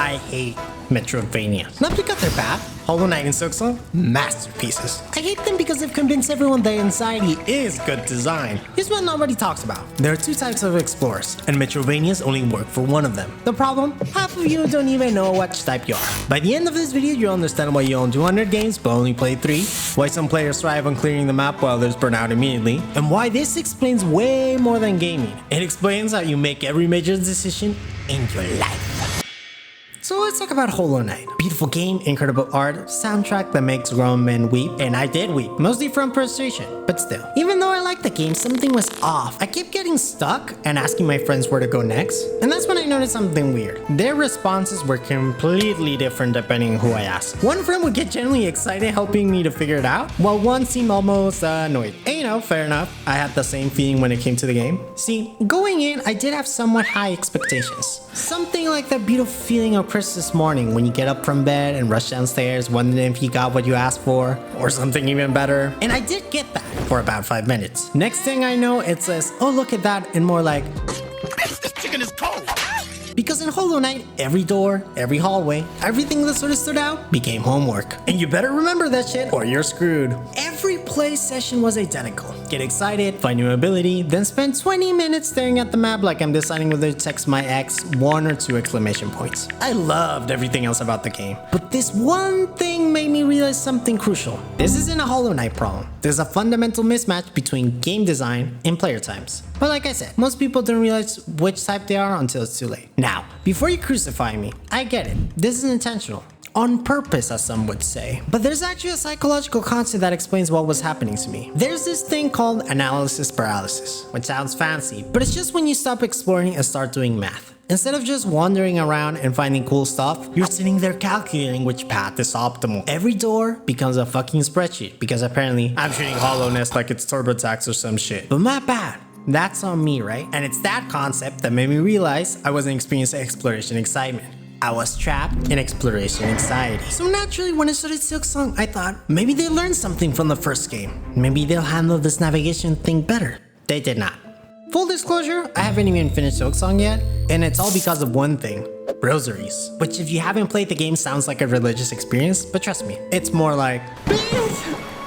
I hate Meteoidvanias. Not because they're bad. Hollow Knight and Silksong, masterpieces. I hate them because they've convinced everyone that Anxiety is good design. Here's what nobody talks about. There are two types of explorers, and Meteoidvanias only work for one of them. The problem? Half of you don't even know which type you are. By the end of this video, you'll understand why you own 200 games but only play 3, why some players thrive on clearing the map while others burn out immediately, and why this explains way more than gaming. It explains how you make every major decision in your life. So let's talk about Hollow Knight. Beautiful game, incredible art, soundtrack that makes grown men weep, and I did weep, mostly from frustration, but still. Even though I liked the game, something was off. I kept getting stuck and asking my friends where to go next, and that's when I noticed something weird. Their responses were completely different depending on who I asked. One friend would get genuinely excited helping me to figure it out, while one seemed almost annoyed. And you know, fair enough, I had the same feeling when it came to the game. See, going in, I did have somewhat high expectations. Something like that beautiful feeling of Christmas morning when you get up from bed and rush downstairs wondering if you got what you asked for, or something even better. And I did get that for about 5 minutes. Next thing I know, it says, oh look at that, and more like, this chicken is cold. Because in Hollow Knight, every door, every hallway, everything that sort of stood out became homework. And you better remember that shit or you're screwed. Every play session was identical. Get excited, find new ability, then spend 20 minutes staring at the map like I'm deciding whether to text my ex 1 or 2 exclamation points. I loved everything else about the game, but this one thing made me realize something crucial. This isn't a Hollow Knight problem. There's a fundamental mismatch between game design and player times. But like I said, most people don't realize which type they are until it's too late. Now, before you crucify me, I get it. This is intentional. On purpose, as some would say. But there's actually a psychological concept that explains what was happening to me. There's this thing called analysis paralysis, which sounds fancy, but it's just when you stop exploring and start doing math. Instead of just wandering around and finding cool stuff, you're sitting there calculating which path is optimal. Every door becomes a fucking spreadsheet because apparently I'm treating Hollowness like it's TurboTax or some shit. But not bad. That's on me, right? And it's that concept that made me realize I wasn't experiencing exploration excitement. I was trapped in exploration anxiety. So naturally, when I started Silksong, I thought maybe they learned something from the first game. Maybe they'll handle this navigation thing better. They did not. Full disclosure, I haven't even finished Silksong yet, and it's all because of one thing. Rosaries. Which if you haven't played the game sounds like a religious experience, but trust me, it's more like, please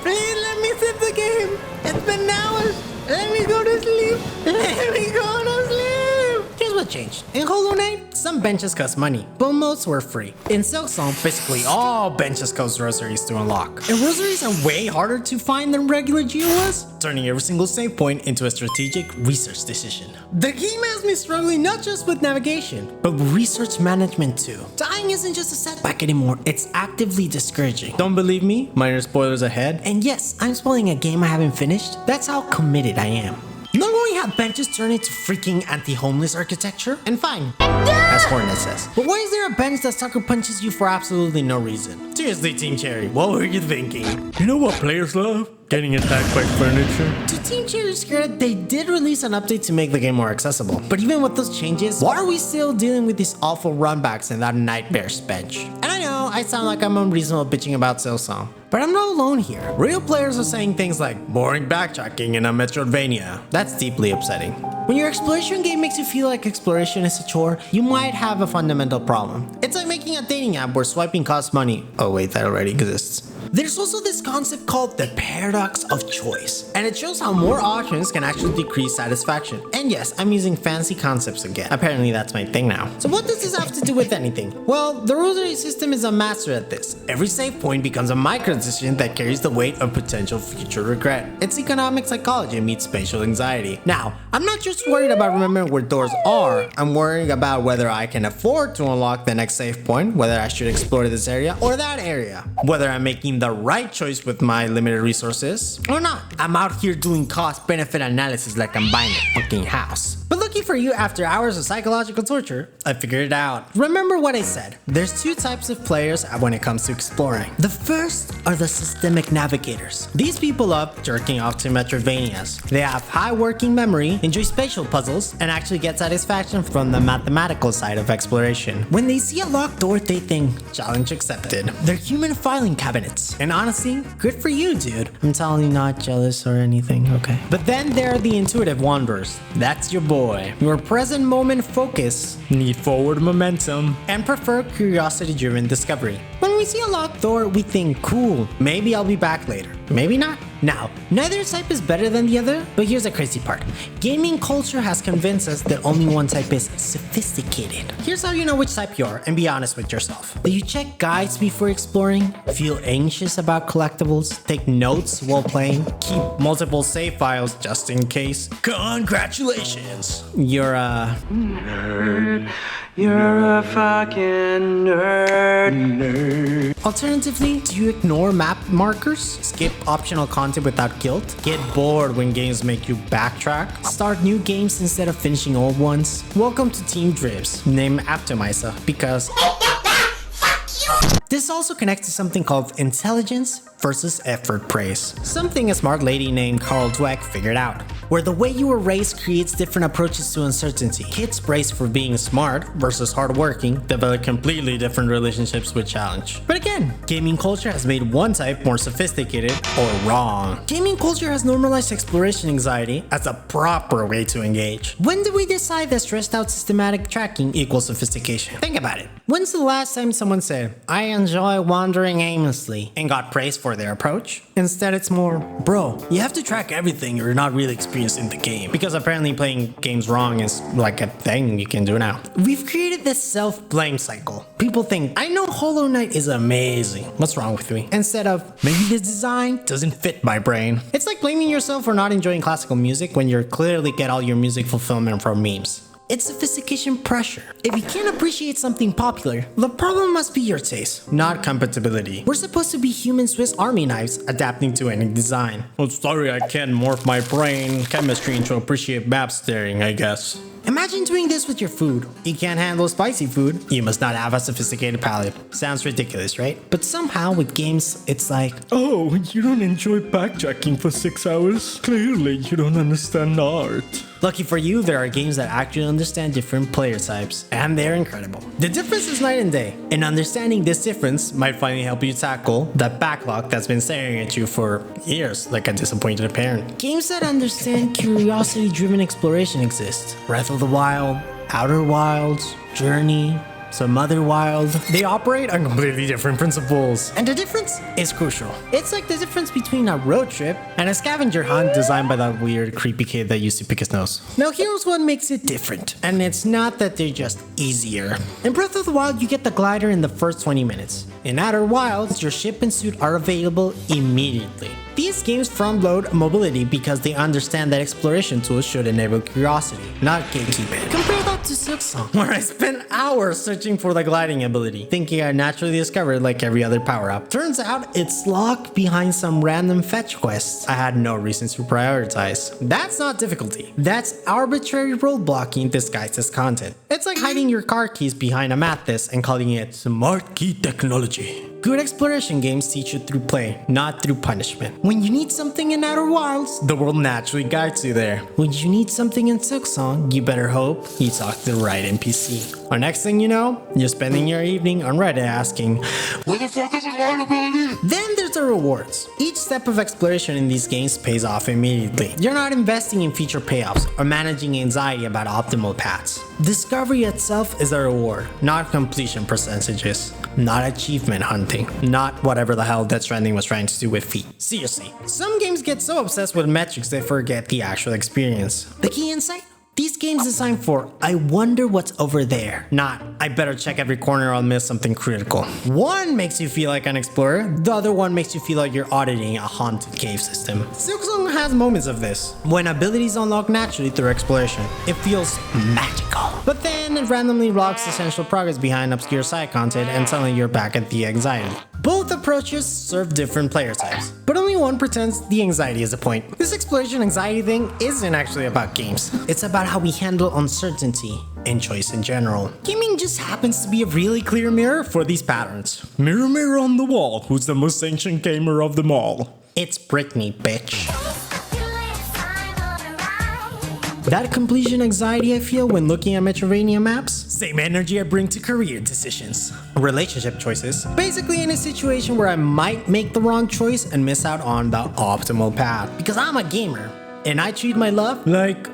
let me save the game. It's been hours. Let me go to sleep. Let me go to sleep. Here's what changed. In Hollow Knight, some benches cost money, but most were free. In Silksong, basically all benches cost rosaries to unlock. And rosaries are way harder to find than regular GOS, turning every single save point into a strategic research decision. The game has me struggling not just with navigation, but with research management too. Dying isn't just a setback anymore, it's actively discouraging. Don't believe me? Minor spoilers ahead. And yes, I'm spoiling a game I haven't finished. That's how committed I am. Not only have benches turned into freaking anti-homeless architecture, and fine, as Hornet says, but why is there a bench that sucker punches you for absolutely no reason? Seriously, Team Cherry, what were you thinking? You know what players love? Getting attacked by furniture. To Team Cherry's credit, they did release an update to make the game more accessible. But even with those changes, why are we still dealing with these awful runbacks and that nightmare's bench? And I know, I sound like I'm unreasonable bitching about Silksong, but I'm not alone here. Real players are saying things like boring backtracking in a Meteoidvania. That's deeply upsetting. When your exploration game makes you feel like exploration is a chore, you might have a fundamental problem. It's like making a dating app where swiping costs money. Oh wait, that already exists. There's also this concept called the paradox of choice, and it shows how more options can actually decrease satisfaction. And yes, I'm using fancy concepts again. Apparently that's my thing now. So what does this have to do with anything? Well, the rosary system is a master at this. Every save point becomes a micro decision that carries the weight of potential future regret. It's economic psychology meets spatial anxiety. Now, I'm not just worried about remembering where doors are, I'm worried about whether I can afford to unlock the next save point, whether I should explore this area or that area, whether I'm making the right choice with my limited resources or not. I'm out here doing cost-benefit analysis like I'm buying a fucking house. But lucky for you, after hours of psychological torture, I figured it out. Remember what I said. There's two types of players when it comes to exploring. The first are the systemic navigators. These people love jerking off to Meteoidvanias. They have high working memory, enjoy spatial puzzles, and actually get satisfaction from the mathematical side of exploration. When they see a locked door, they think, challenge accepted. They're human filing cabinets. And honestly, good for you, dude. I'm totally not jealous or anything, okay? But then there are the intuitive wanderers. That's your boy. enjoy. Your present moment focus, need forward momentum, and prefer curiosity-driven discovery. When we see a locked door, we think, cool, maybe I'll be back later. Maybe not. Now, neither type is better than the other, but here's the crazy part. Gaming culture has convinced us that only one type is sophisticated. Here's how you know which type you are, and be honest with yourself. Do you check guides before exploring? Feel anxious about collectibles? Take notes while playing? Keep multiple save files just in case? Congratulations! You're a... nerd. You're a fucking nerd. Alternatively, do you ignore map markers? Skip optional content without guilt? Get bored when games make you backtrack? Start new games instead of finishing old ones? Welcome to Team Dribs, named after myself because... This also connects to something called intelligence versus effort praise. Something a smart lady named Carol Dweck figured out, where the way you were raised creates different approaches to uncertainty. Kids praised for being smart versus hardworking develop completely different relationships with challenge. But again, gaming culture has made one type more sophisticated or wrong. Gaming culture has normalized exploration anxiety as a proper way to engage. When did we decide that stressed out systematic tracking equals sophistication? Think about it. When's the last time someone said, I enjoy wandering aimlessly, and got praised for their approach? Instead, it's more, bro, you have to track everything or you're not really experienced in the game. Because apparently playing games wrong is like a thing you can do now. We've created this self-blame cycle. People think, I know Hollow Knight is amazing. What's wrong with me? Instead of, maybe the design doesn't fit my brain. It's like blaming yourself for not enjoying classical music when you clearly get all your music fulfillment from memes. It's sophistication pressure. If you can't appreciate something popular, the problem must be your taste, not compatibility. We're supposed to be human Swiss Army knives adapting to any design. Oh, sorry, I can't morph my brain chemistry to appreciate map staring, I guess. Imagine doing this with your food. You can't handle spicy food, you must not have a sophisticated palate. Sounds ridiculous, right? But somehow with games, it's like, oh, you don't enjoy backtracking for 6 hours? Clearly, you don't understand art. Lucky for you, there are games that actually understand different player types, and they're incredible. The difference is night and day, and understanding this difference might finally help you tackle that backlog that's been staring at you for years like a disappointed parent. Games that understand curiosity-driven exploration exist. Breath of the Wild, Outer Wilds, Journey, some other wild. They operate on completely different principles, and the difference is crucial. It's like the difference between a road trip and a scavenger hunt designed by that weird creepy kid that used to pick his nose. Now here's what makes it different, and it's not that they're just easier. In Breath of the Wild, you get the glider in the first 20 minutes. In Outer Wilds, your ship and suit are available immediately. These games front-load mobility because they understand that exploration tools should enable curiosity, not gatekeep it. Compare that to Silksong, where I spent hours searching for the gliding ability, thinking I naturally discovered like every other power-up. Turns out it's locked behind some random fetch quests I had no reason to prioritize. That's not difficulty. That's arbitrary roadblocking disguised as content. It's like hiding your car keys behind a math and calling it smart key technology. Good exploration games teach you through play, not through punishment. When you need something in Outer Wilds, the world naturally guides you there. When you need something in Silksong, you better hope you talk to the right NPC. Or next thing you know, you're spending your evening on Reddit asking, where the fuck is the glide ability? Then there's the rewards. Each step of exploration in these games pays off immediately. You're not investing in future payoffs or managing anxiety about optimal paths. Discovery itself is a reward, not completion percentages, not achievement hunting, not whatever the hell Death Stranding was trying to do with feet. Seriously, some games get so obsessed with metrics they forget the actual experience. The key insight? These games designed for, I wonder what's over there, not, I better check every corner or I'll miss something critical. One makes you feel like an explorer, the other one makes you feel like you're auditing a haunted cave system. Silksong has moments of this, when abilities unlock naturally through exploration. It feels magical. But then it randomly locks essential progress behind obscure side content and suddenly you're back at the anxiety. Both approaches serve different player types, but only one pretends the anxiety is the point. This exploration anxiety thing isn't actually about games. It's about how we handle uncertainty and choice in general. Gaming just happens to be a really clear mirror for these patterns. Mirror, mirror on the wall, who's the most ancient gamer of them all? It's Britney, bitch. That completion anxiety I feel when looking at Meteoidvania maps, same energy I bring to career decisions, relationship choices, basically in a situation where I might make the wrong choice and miss out on the optimal path. Because I'm a gamer, and I treat my love like...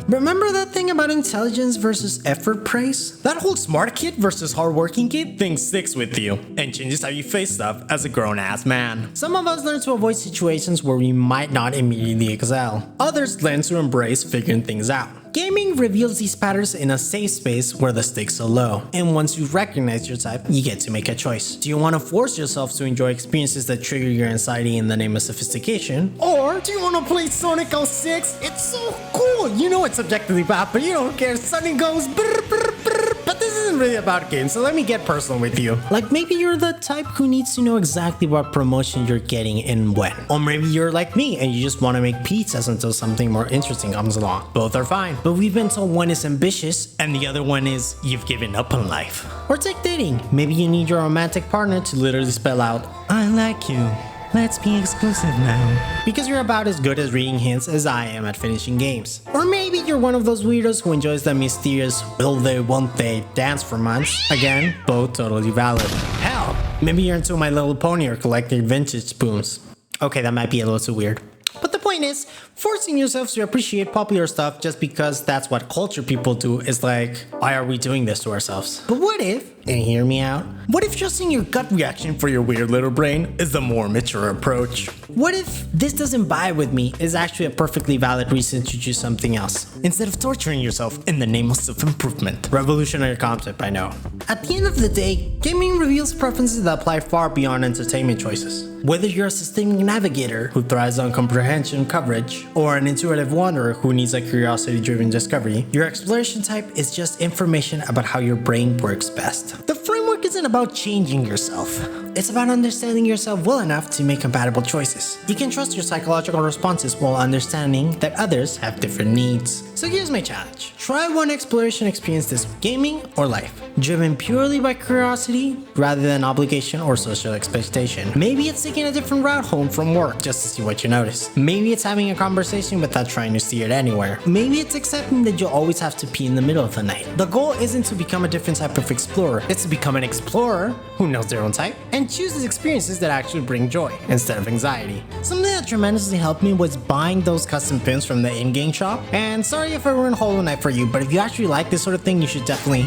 Remember that thing about intelligence versus effort praise? That whole smart kid versus hardworking kid thing sticks with you and changes how you face stuff as a grown-ass man. Some of us learn to avoid situations where we might not immediately excel. Others learn to embrace figuring things out. Gaming reveals these patterns in a safe space where the stakes are low, and once you recognize your type, you get to make a choice. Do you want to force yourself to enjoy experiences that trigger your anxiety in the name of sophistication? Or do you want to play Sonic 06? It's so cool! You know it's subjectively bad, but you don't care. Sonic goes brr, brr, brr. But this isn't really about games, so let me get personal with you. Like maybe you're the type who needs to know exactly what promotion you're getting and when. Or maybe you're like me and you just want to make pizzas until something more interesting comes along. Both are fine. But we've been told one is ambitious and the other one is you've given up on life. Or take dating. Maybe you need your romantic partner to literally spell out, I like you. Let's be exclusive now. Because you're about as good at reading hints as I am at finishing games. Or maybe you're one of those weirdos who enjoys the mysterious will they, won't they dance for months. Again, both totally valid. Hell, maybe you're into My Little Pony or collecting vintage spoons. Okay, that might be a little too weird. But the point is, forcing yourself to appreciate popular stuff just because that's what culture people do is like, why are we doing this to ourselves? But what if, and hear me out, what if trusting your gut reaction for your weird little brain is the more mature approach? What if this doesn't vibe with me is actually a perfectly valid reason to choose something else, instead of torturing yourself in the name of self-improvement? Revolutionary concept, I know. At the end of the day, gaming reveals preferences that apply far beyond entertainment choices. Whether you're a systemic navigator who thrives on comprehension coverage, or an intuitive wanderer who needs a curiosity-driven discovery, your exploration type is just information about how your brain works best. The framework isn't about changing yourself. It's about understanding yourself well enough to make compatible choices. You can trust your psychological responses while understanding that others have different needs. So here's my challenge. Try one exploration experience this week, gaming or life, driven purely by curiosity rather than obligation or social expectation. Maybe it's taking a different route home from work just to see what you notice. Maybe it's having a conversation without trying to steer it anywhere. Maybe it's accepting that you'll always have to pee in the middle of the night. The goal isn't to become a different type of explorer, it's to become an explorer who knows their own type and chooses experiences that actually bring joy instead of anxiety. Something that tremendously helped me was buying those custom pins from the in-game shop. And sorry if I ruined Hollow Knight for you, but if you actually like this sort of thing, you should definitely